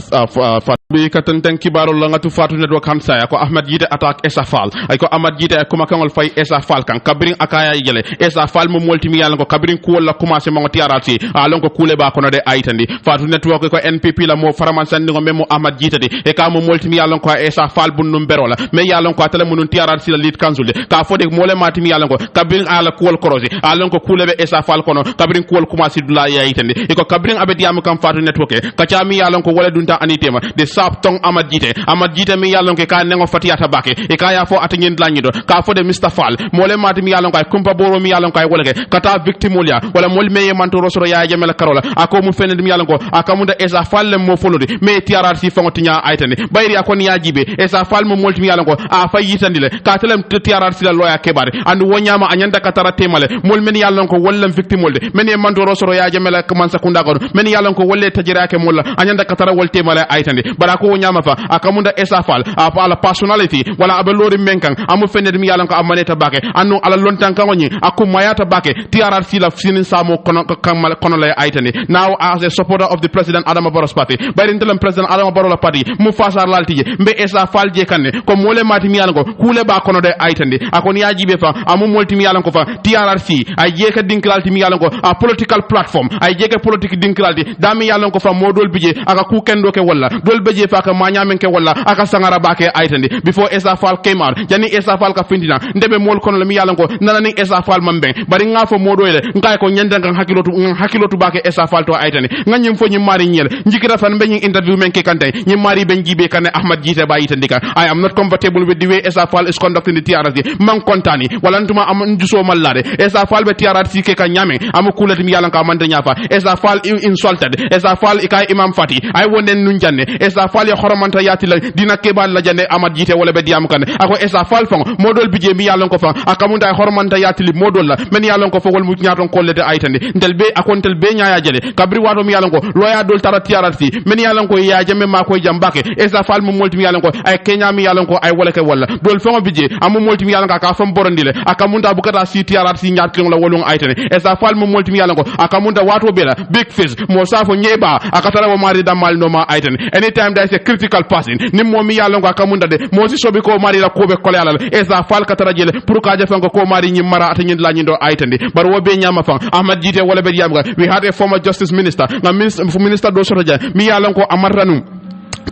bi katanten kibaro la ngatu fatu network hansaya ko Ahmed Jite attaque Essa Fall ay ko Ahmed Jite ko makangol fay Essa Fall kan kabirin akaya yele Essa Fall mo moltimi yalla ko kabirin ko wala commencé mo tiarati alon ko kule ba kono de aytandi fatu network ko NPP la mo faraman sandi ngo memo Ahmed Jite de e ka mo moltimi yalla ko Essa Fall bunnum berola mais yalla ko atale munun tiarati la lead council de ka fode mo le matimi yalla ko kabirin ala ko wol korosi alon ko kule be Essa Fall kono kabirin ko wol commencé dula aytandi e ko kabirin abedi am kam fatu network ka chami yalla ko wala dunta anitema de sap tong Ahmed Jite mi yalla ko ka nengo fatiyata bake e ka ya fo atenyen lañido ka fo de Mr Fall mole mati mi yalla ko ay kumpa boro mi yalla ko ay wala ke kata victime ya wala mol meye manto rosoro ya jamela karola ako mu fende mi yalla ko akamunda Essa Fall le mo folodi me tiarar si fango tinya aytane bayri akon ya jibe Essa Fall mo molti mi yalla ko a fa yitandile ka telem tiarar si la loya kebare andu wonyama anyanda katara temale mol men yalla ko wallam victime molde men e manto rosoro ya jamela man sakunda ko men yalla ko wolle tajirake molla anyanda katara wol temale aytande bara ko wonyama fa akamunda Essa Fall ala personality wala abe lori menkan amu fende mi yalla ko amaneta bake anu ala lontan kan woni akum mayata bake tiarar sila sinin samo kono lay aytani now as a supporter of the president Adama Barrow's party bayrin telam president Adama Barrow party mu fasar laltije mbe Essa Fall je kanne ko mole mati mi yalla ko kule ba kono de aytandi akon yajibe fa amu molti mi yalla ko fa TRRC ay jeka dinkralti mi yalla ko a political platform ay jeka politique dinkralti dami yalla ko fa modol bije aka ku kendo ke wala dol beje fa ka manyamen ke wala aka sangara bake aytandi before Essa Fall came out jani Essa Fall ka findina ndebe mol kono le mi yalla ko nanani Essa Fall mambe bari nga fo modo ele ngay ko nyanda ngan hakilotu bake Essa Fall to aytani nganyim fo nyi mari nyel njikira fan be nyi interview men ke kante nyi mari ben jibe kan Ahmed Jite ba yitandi ka I am not comfortable with the way Essa Fall is conducting the TRRC man kontani wala ntuma am njuso mallade Essa Fall be TRRC ke ka nyame am kulati mi yalla ka mande nyafa Essa Fall insulted Essa Fall ikay Imam Fati ay wonen nun janne Essa Fall ya horomanta yati la dina kebal la jande Ahmed Jite wala be diam kan ako Essa Fall fon modol bije mi yalla ko fa akamunda ay horomanta yati li modol la men yalla ko fa wol mu nyaaton kollete aytande ndel be akontel be nyaaya jele kabri wato mi yalla ko loya dol tara tiarati men yalla ko ya jame ma ko jambake Essa Fall mu molti mi yalla ko ay kenya mi yalla ko ay wala ke wala dol fon bije amu molti mi yalla ka fam borondile akamunda bukata si tiarati nyaat kin la wolon aytande Essa Fall mu molti mi yalla ko akamunda wato bela big fish mo safo nyeba akatara wo mari damal no ma aytande anytime there is a critical person nim mo mi yalla ko akamunda de mo si sobi ko mari la ko be kole ala Essa Fall katara jele pour ka jafa ko mari nyi mara atanyi la nyi do aytande bar wo be nyama fan Ahmed Jite wala be yamga we had a former justice minister minister do sotoja mi yalla ko amarranu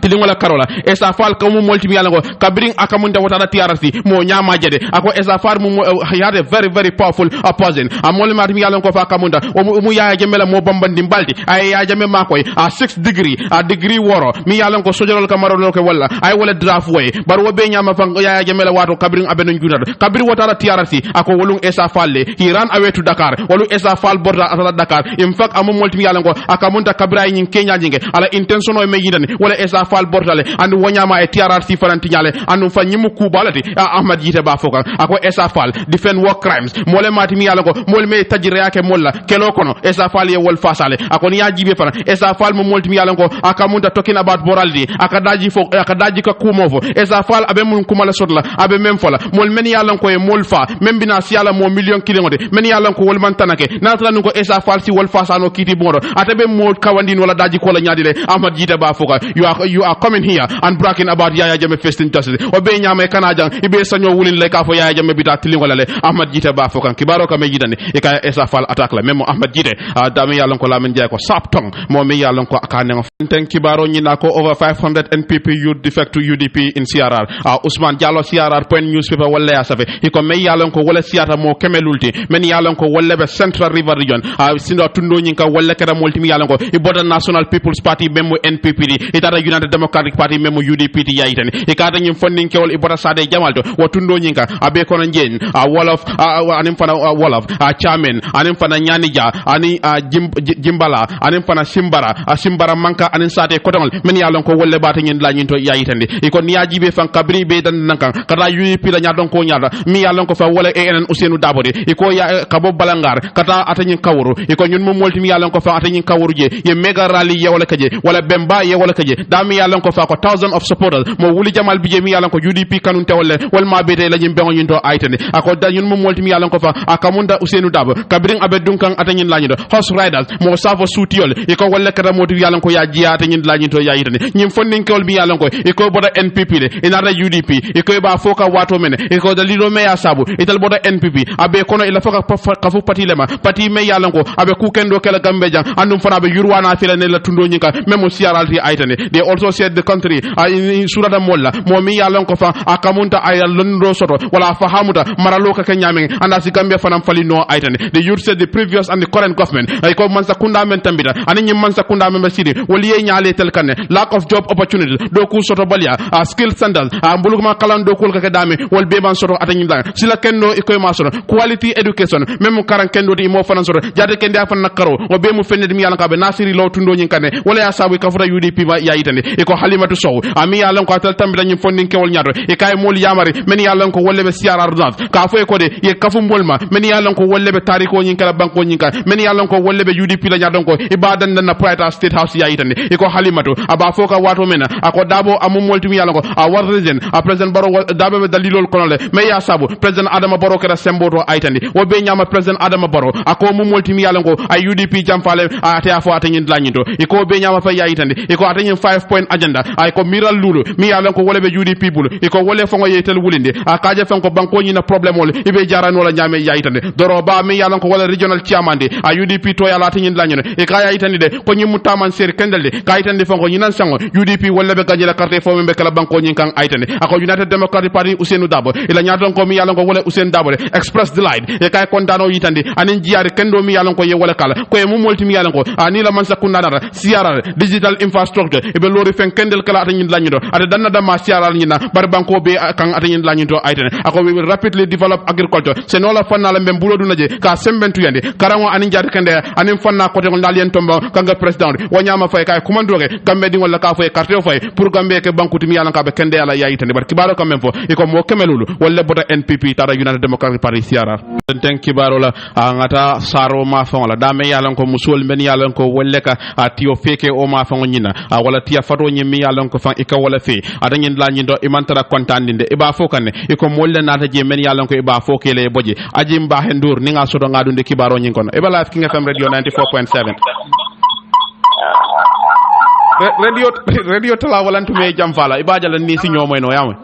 tilingola karola Essa Fall ko mo molti mi yalla ko kabirin akamunda wata TRRC mo nyama jede ako Essa Fall mo he had a very very powerful opposition amol mat mi yalla ko fa akamunda mu yaaya jemela mo bambandi mbaldi ay ya jame makoy a 6 degree woro mi yalla ko sojolol kamaro ko wala ay wala draft way bar wo be nyama fa yaaya jemela wato kabirin abenu junado kabir wata TRRC ako wolung Essa Fall le he ran away to Dakar wolu Essa Fall borda atata Dakar in fact amu molti mi yalla ko akamunda kabira nyin Kenya jinge ala intention o me yidani wala Essa Fall bortale andu wonyama e TRRC farantinyale andu fa nyimu kubalati Ahmed Jite ba fokan ako Essa Fall defend war crimes mole mati mi yalla ko mol me tajire yake molla kelo kono Essa Fall ye wol fasale ako ni yajibe fana Essa Fall mo molti mi yalla ko akamunda talking about morality akadaji ka kumofo Essa Fall abe mun kumala sotla abe mem fola mol men yalla ko e mol fa mem bina si yalla mo million kilingode men yalla ko wol man tanake natala ko Essa Fall si wol fasano kiti bondo atabe mo kawandin wala daji ko la nyaadile Ahmed Jite ba fokan you are coming here and bragging about Yaya Jammeh facing justice obe nyama kana jang ibe sanyo wulin le ka fo Yaya Jammeh bita tilingola le Ahmed Jite ba fokan kibaro ka me jidani e ka Essa Fall attaque la même Ahmed Jite dami yalla ko la men jay ko saptong mo mi yalla ko akane ten kibaro nyina ko over 500 NPP youth defect to UDP in CRR Ousmane Diallo CRR point newspaper wala ya safe iko me yalla ko wala siata mo kemelulti men yalla ko wala be Central River region sindo tundo nyinka wala kera multi yalla ko ibota National People's Party memo NPP itata United Democratic Party memo UDP ti yayitani ikata nyim funding kewol ibota Sade Jamalto wo tundo nyinka abe kono njen wolof anim fana wolof chairman anim fana nyanija ani jimbala anim fana simbara manka anin sate kotol men yalla ko wolle bata nyen la nyinto yayitande iko niyaji be fan kabri be dan nankan kata UDP la nyadon ko nyada mi yalla ko fa wala enen Ousseynou Dabode iko ya kabo balangar kata atanyin kawru iko nyun mo molti mi yalla ko fa atanyin kawru je ye mega rally ye wala kaje wala bemba ye wala kaje dami mi yalan ko fa ko thousands of supporters mo wuli jamal bije mi yalan ko UDP kanun tewolle wal ma bete la nyim bengo nyinto aytani ako da ñun mo molti mi yalan ko fa akamunda Ousseynou Dabo kabirin abe dunkan atanyin la nyido horse riders mo savo sutiol iko wala kata moti yalan ko ya jiya atanyin la nyinto ya yitani nyim fondin kol mi yalan ko iko boda NPP le inara UDP iko ba foka wato mene iko da lido me ya sabu ital boda NPP abe kono ila foka kafu parti lema parti me yalan ko abe ku kendo kala gambe jang andum fana be yurwana fila ne la tundo nyinka memo siaralti aytani they also said the country in surata molla mo mi yalan ko fa akamunta ay londo soto wala fahamuta maralo ka kenyame anda si gambia fanam fali no aytani the youth said the previous and the current government ay ko man sakunda men tambita ani nyim man sakunda men sidi wali ye nyaale tel kanne lack of job opportunity do ku soto balia skill sandal mbuluguma kalan do kul ka dame wal be man soto atani la sila kenno ikoy ma soto quality education même karan kendo di mo fanan soto jade kende afan nakaro o be mu fenne mi yalan ka be nasiri law tundo nyin kanne wala ya sabu ka futa UDP ba ya yitande iko halimatu sow ami yalan ko atal tambita nyim fondin kewol nyaato e kay mol yamari men yalan ko wolle be siara ardant ka fo ko de ye kafu mbolma men yalan ko wolle be tariko nyin kala banko nyin ka men yalan ko wolle be UDP la nyaaton ko ibadan na private state house ya yitande iko halimatu aba foka wato mena ako dabo amum moltimi yalan ko a war region a president baro dabo be dalilol konole me ya sabu president adama baro kera semboto aytandi wo be nyama president adama baro ako mum moltimi yalan ko ay UDP jamfale a te afo atanyin la nyinto iko be nyama fa ya yitande iko atanyin 5 point agenda ay ko miral lulu mi yalan ko wolle be UDP bulu iko wolle fongo yetel wulinde akaje fonko banko nyina problem wol ibe jarano la nyame ya yitande doro ba mi yalan ko wolle regional chairman de a UDP to yala atanyin la nyino e kaya yitande de ko nyimu taman ser kendel de ka yitande fonko nyinan sango UDP wolle be gajela carte fo membe kala banko nyin kan aytande ako United Democratic Party Ousseynou Dabo ila nyaton ko mi yalan ko wolle Ousseynou Dabo de express delight e kay kontano yitande anin jiari kendo mi yalan ko ye wolle kala ko e mu molti mi yalan ko ani la man sakunda dara siara digital infrastructure e be lori fen kendel kala atanyin la nyino ade danna dama siara nyina bar banko be kan atanyin la nyito aytande ako we will rapidly develop agriculture se no la fanna la mbem bulo dunaje ka sembentu yande karango anin jaati kende anin fanna kote ko dal yen tomba kanga president wanyama fay kay kumandoge gambe di wala ka fay carte fay pour gambe ke bankuti mi yalan ka be kende ala yayi tande bar kibaro kam fo iko mo kemelulu wala bota NPP tara United Democratic Party siara ten kibaro la ngata saro ma fa wala dame yalan ko musul men yalan ko wolle ka tiyo feke o ma fa nyina wala tiya fato nyimi yalan ko fa ika wala fe adanyin la nyindo imantara kontandinde iba fo kanne iko molle nata je men yalan ko iba fo kele boje aji mba hendur ni nga soto ngadunde kibaro nyin kono iba live King FM radio 94.7 radio tala walantu me jamfala ibajala ni si nyomoy no yamoy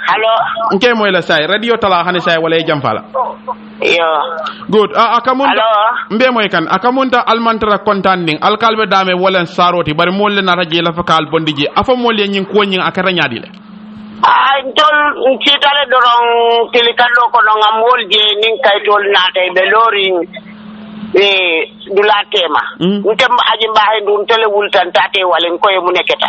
hello nke moy la say radio tala xane say wala jamfala good akamunta mbe moy kan akamunta almantara contanding alkalbe dame wolen saroti bari molle na radio la fakal bondiji afa molle nyin ko nyin akara nyaadi le tol citale dorong tilikalo ko no ngamol je nin kay tol naate be lori dula tema ntem aji mbahe ndun tele wultan tate walen koye mu neketa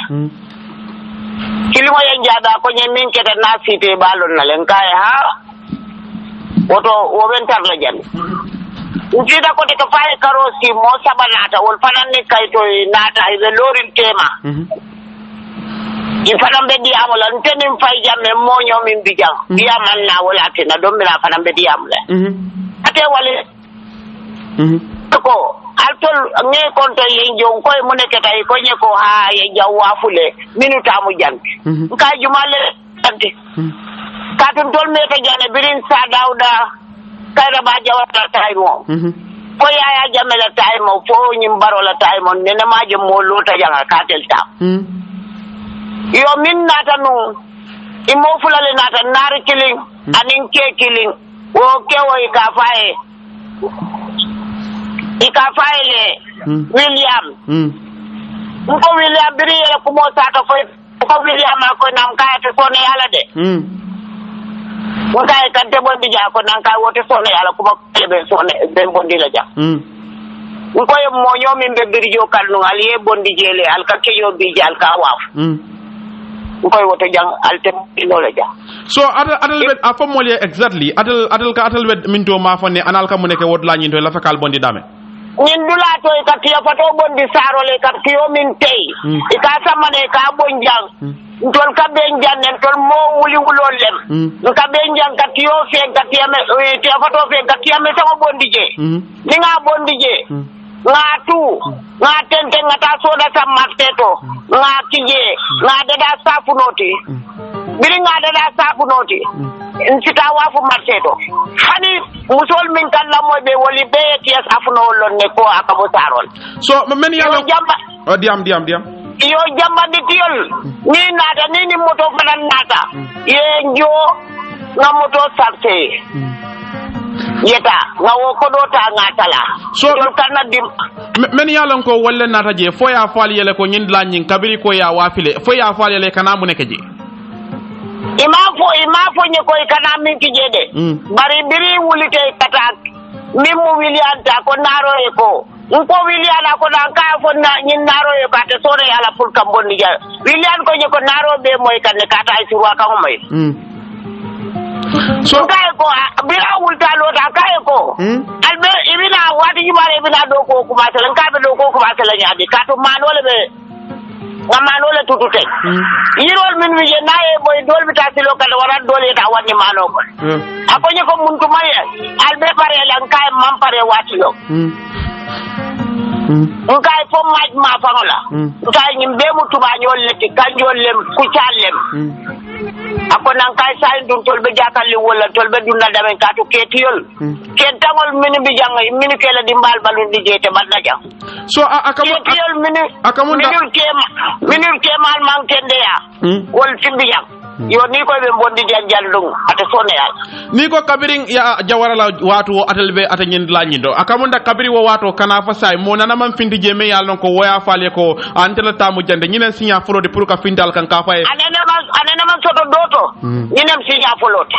kilimo yen jaba ko nyen min keta na site balon na len kay ha woto wo wentar la jami njida ko de ko fay karosi mo sabanata wol fanan ne kay to nata be lorin tema in fanan be di amola ntenim fay jamme mo nyomin bijang biya man na wala tina do mira fanan be di amle ate wale ko altol nge konto ye jong koy mu nekata ko nye ko ha ye jawa fule minuta mu janti ka jumale tanti katun tol me ka jane birin sa dauda kayra ba jawata taymo ko ya jamela taymo fo nyim barola taymo nena ma je mo lota janga katel ta yo min nata nu imo fulale nata nar killing anin ke killing wo kewo ka fae ika faile William ko William biriye ko mo sata fo ko William ko nam kay to sone yala de kay kan te bondi ja ko nan kay wote sone yala ko be sone be bondi la ja ko yo mo nyomi be birijo kalnu aliye bondi jele al ka keyo bi jal ka waaf koy woto jang alte no la ja so adal wed a famole exactly adal ka adal wed minto ma fonne anal ka muneke wod la nyinto la fakal bondi dame nin dula to ka tiya fato bondi sarole ka tiyo min tey ka samane ka bonjang tol ka benjan nen tol mo wuli wulolem ka benjan ka tiyo fe ka tiya me tiya fato fe ka tiya me sama bondi je ni nga bondi je nga tu nga tente nga ta soda sa marteto nga kije nga dada safu noti biri nga dada safu noti nsita wafu marteto hani musol min kala mo be woli be ti safu no lon ne ko akabo sarol so men yalla jamba diam yo jamba di tiol ni nada ni moto fanan nata ye njo nga moto sarse yeta nga wo ko do ta ngatala so kana dim men yalon ko wolle nata je fo ya fal yele ko nyin lanyin kabiri ko ya wafile fo ya fal yele kana mu neke je ima fo nye ko kana min ki je de bari biri wulite kata min mu wilianta ko naro e ko ko wiliana ko dan ka fo na nyin naro e ka te sore ala ful kam bonni ja wilian ko nye ko naro be moy kan ne kata ay surwa ka moy so kay ko bira wulta lo da kay ko albe ibina wadi jumare ibina do ko kuma selen ka be do ko kuma selen yaadi ka to manole be ngamanole tutute yirol min wi naye boy dol bi tasilo kala wara dole ta wani mano ko akonye ko muntu maye albe pare lan kay mam pare wati yo ngai fo maj ma fangola ngai nyimbe mutu ba nyol leti kanjol lem ku chalem akona ngai say dun tolbe jakali wala tolbe dunna damen katu ketiyol ken tangol mini bi jang mini kala dimbal balu di jete badna jang so ketiyol mini kemal man kende ya wol timbi jang yo ni ko be bondi jandung ata sone ya ni ko kabirin ya jawara la watu atelbe ata nyin la nyindo akamunda kabiri wo watu kana fa say mo nana man findi je me yalla ko woya fale ko antela tamu jande nyinen sinya frode pour ka findal kan ka fay anena man soto doto nyinem sinya folote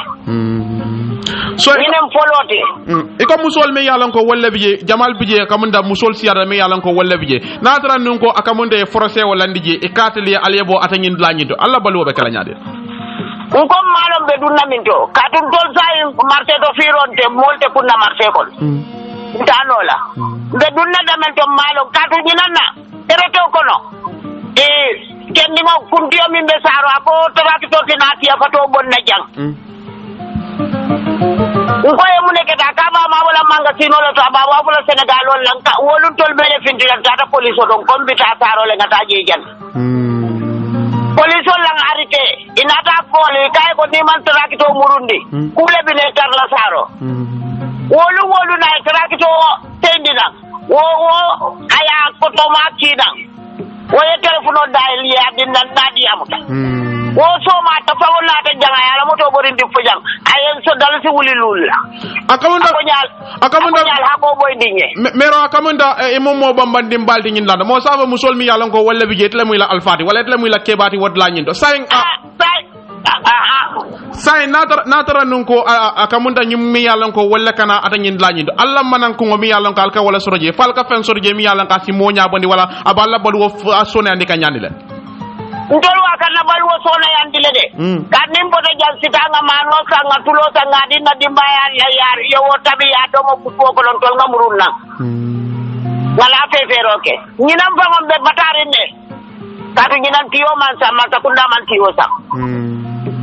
so nyinem folote iko musol me yalla ko walla bije jamal bije kamunda musol siyada me yalla ko walla bije natara nun ko akamunda e forcé wala ndije e kateli aliyebo ata nyin la nyindo alla balu be kala nyaade ko malom be dunna minto katun tol say marché to fironte molte kunna marché kol tanola be dunna damen to malom katu jinanna tereto kono kendi mo kuntiyo min be saro ako tabaki to tinati afato bonna jang ko e muneke ta kaba ma wala manga sinolo to baba wala Senegal wala lanka wolun tol be le fintira tata police don kombita saro le ngata jejan police lang arite inata pole kay ko ni man trakito murundi kule bine tarla saro wolu na trakito tendina wo aya ko to makina wo ye telefono dal ya dinna nadi amuta wo so ma ta fa wala ta janga ya moto borindi fujang ayen so dal si wuli lulla akamunda hako boy dinye mero akamunda e momo bambandi mbaldi nyin landa mo sava musol mi yalla ko walla bi jetle muy la alfati wala tle muy la kebati wad la nyindo say natara nun ko akamunda nyum mi yalla ko walla kana ata nyin la nyindo alla manan ko mi yalla ko alka wala soroje falka fen soroje mi yalla ka si monya bondi wala aballa bal wo sone andi ka nyandi le ndol wa kana bal wo sona yandile de kan nimbo de jan sitanga mano sanga tulo sanga dinna dimbaya yar yo tabi ya do mo ko ko don tol ngamurunna wala feferoke nyinam fa ngombe batari ne katu nyinan tiyo man sama takunda man tiyo sa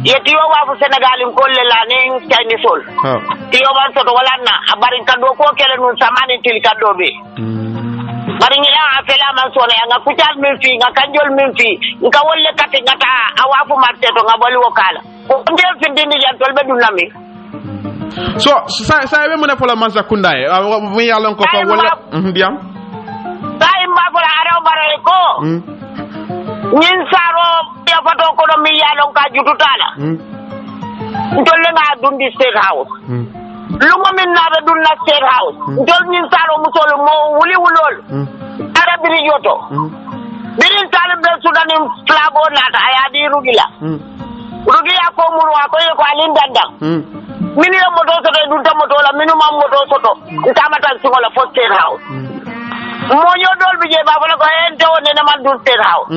ye tiyo wa fu Senegal ko le la ne tayni sol tiyo man soto wala na abarin kado ko kele nun samani til kado be bari ngira afela man sona nga kucal min fi nga kanjol min fi nga wolle kati ngata awafu marte to nga boli wokala ko ndel fi dindi jantol be dunami so sa be mune fola man sakunda e mi yalon ko fa wala diam tay mba fola ara bare ko nyin saro ya fato ko do mi yalon ka jututala ntolle nga dundi state house lungo min na be dunna state house ndol nyin saro musolo mo wuli wulol ara biri yoto birin talbe sudani flago nata ayadi rugila rugiya ko murwa ko ko alin dandam mini la moto soto dunta moto la minu mam moto soto ntamata singola for state house mo nyodol bi je ba ko ente wonne na man dun state house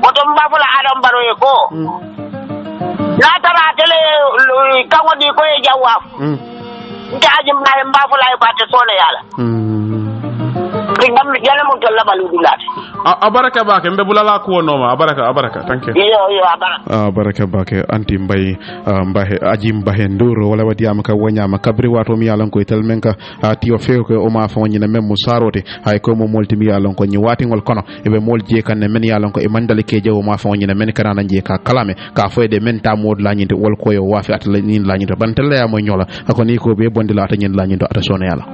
moto mba fula adam baro ko na tara tele kango di ko e jawaf jaajim na mba fula e batte sone yala ngam yalla mo tolla balu dilati abaraka bake mbe bulala ko noma abaraka thank you yo abaraka baraka bake anti mbay mbahe aji mbahe nduro wala wadi amaka wonyama kabri wato mi yalan ko tel menka tiyo few ko o ma fa woni na mem musarote hay ko mo molti mi yalan ko ni wati ngol kono e be mol je kan men yalan ko e mandale ke jewo ma fa woni na men kana je ka kalame ka foyde men ta mod la nyinde wol ko yo wafi at la nin la nyinde ban tella ya mo nyola ko ni ko be bondi la ta nyin la nyindo ata sona yalla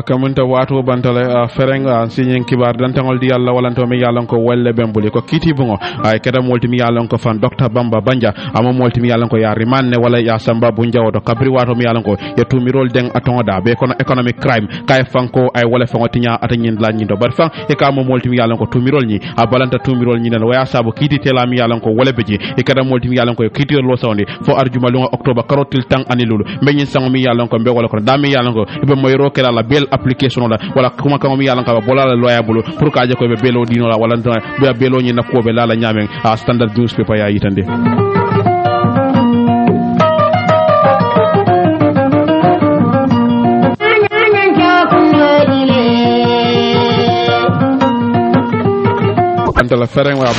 kamunta wato bantale ferenga sinyen kibar dan tangol di yalla walanto mi yalla ko welle bembuli ko kiti bungo ay kada molti mi yalla ko fan docteur Bamba Banja amo molti mi yalla ko ya rimanne wala ya samba bunja wato kabri wato mi yalla ko ya tumirol den atonda be kono economic crime kay fanko ay wala fango tinya atanyin la nyindo bar fan e ka mo molti mi yalla ko tumirol ni a balanta tumirol ni nan waya sabu kiti tela mi yalla ko wala beji e kada molti mi yalla ko kiti lo sawni fo arjuma lunga october karotil tang anilulu meñin sango mi yalla ko be wala ko dami yalla ko be moyro kala la bel application la wala kuma kama mi yalla ka bola la loya bulu pour ka je ko be belo dino la wala be belo ni nakko be la nyamen a standard newspaper ya yitande antala fereng wa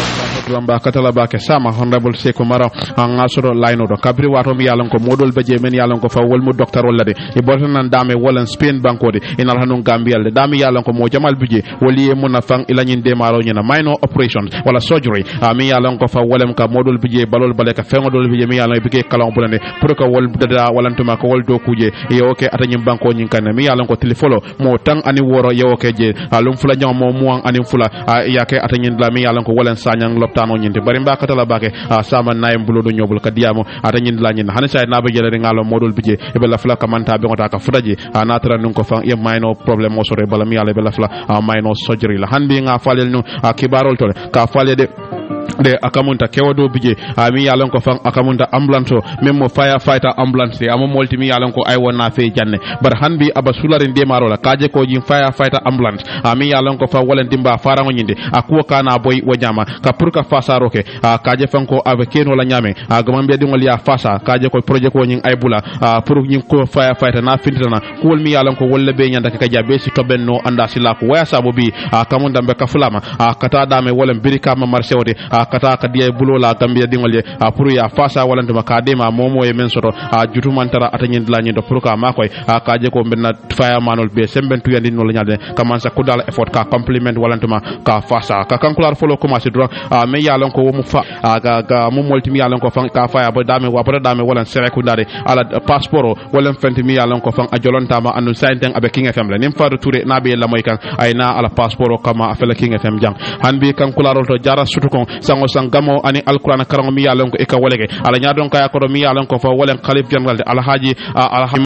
lamba katala bake sama honorable Seko Mara ngasoro line do kabri wato mi yalon ko modol beje men yalon ko fa wol mu docteur wala de e botanan dame wala Spain banko de inal hanun Gambia de dame yalon ko mo jamal bije woli e mun fang ila nyin de maro nyina minor operations wala surgery mi yalon ko fa wolem ka modol bije balol baleka fengo dol bije mi yalon bige kalon bulane pour ko wol dada wala ntuma ko wol do kuje e oke atanyim banko nyin kan mi yalon ko telefolo mo tang ani woro ye oke je alum fula nyam mo muang ani fula yake atanyin la mi yalon ko wala sanyang tano nyinte bari mba katala bake sama nay mbulodo nyobul kadiyamo ata nyin la nyin hanisa na be jere ngalo modol bije e be la fla kamanta be ngota ka futaji na tara nun ko fan e minor problem o sore bala mi ala be la fla minor surgery la handi nga falel nu kibarol to ka falede de akamunta kewodo bije mi yalon ko fan akamunta ambulance memmo firefighter ambulance amo molti mi yalon ko ay wona fe janne bar hanbi aba sulare ndemaro la kaje ko jim firefighter ambulance mi yalon ko fa walen dimba farango nyinde akuwa kana boy wajama ka pour ka fasa roke kaje fanko ave keno la nyame gamambe dingol ya fasa kaje ko projet ko nyin ay bula pour nyin ko firefighter na fintana ko mi yalon ko wolle be nyanda ka jabe si tobenno anda sila ko waya sabo bi kamunda be ka fulama kata dame wolen birika ma marché kata ka diay bulo la Gambia dingol ye pour ya fasa walante ma ka dema momo e men soto jutu mantara atanyin la nyi do pour ka makoy ka je ko benna faya manol be semben tu yandi no la nyade commence ko dal effort ka compliment walante ma ka fasa ka kankular folo commencer do me yalon ko mu fa ga mu multi mi yalon ko fan ka faya ba dame wa ba dame walan sere ko dare ala passeport walan fenti mi yalon ko fan a jolonta ma anu sainten abe King FM la nim faru touré na be la moy kan ay na ala passeport kama afela King FM jang hanbi kankular to jara sutu kon sango sangamo ani alquran karango mi yalon ko e ka wolege ala nyaadon ka yakoro mi yalon ko fa wolen khalif general de alhaji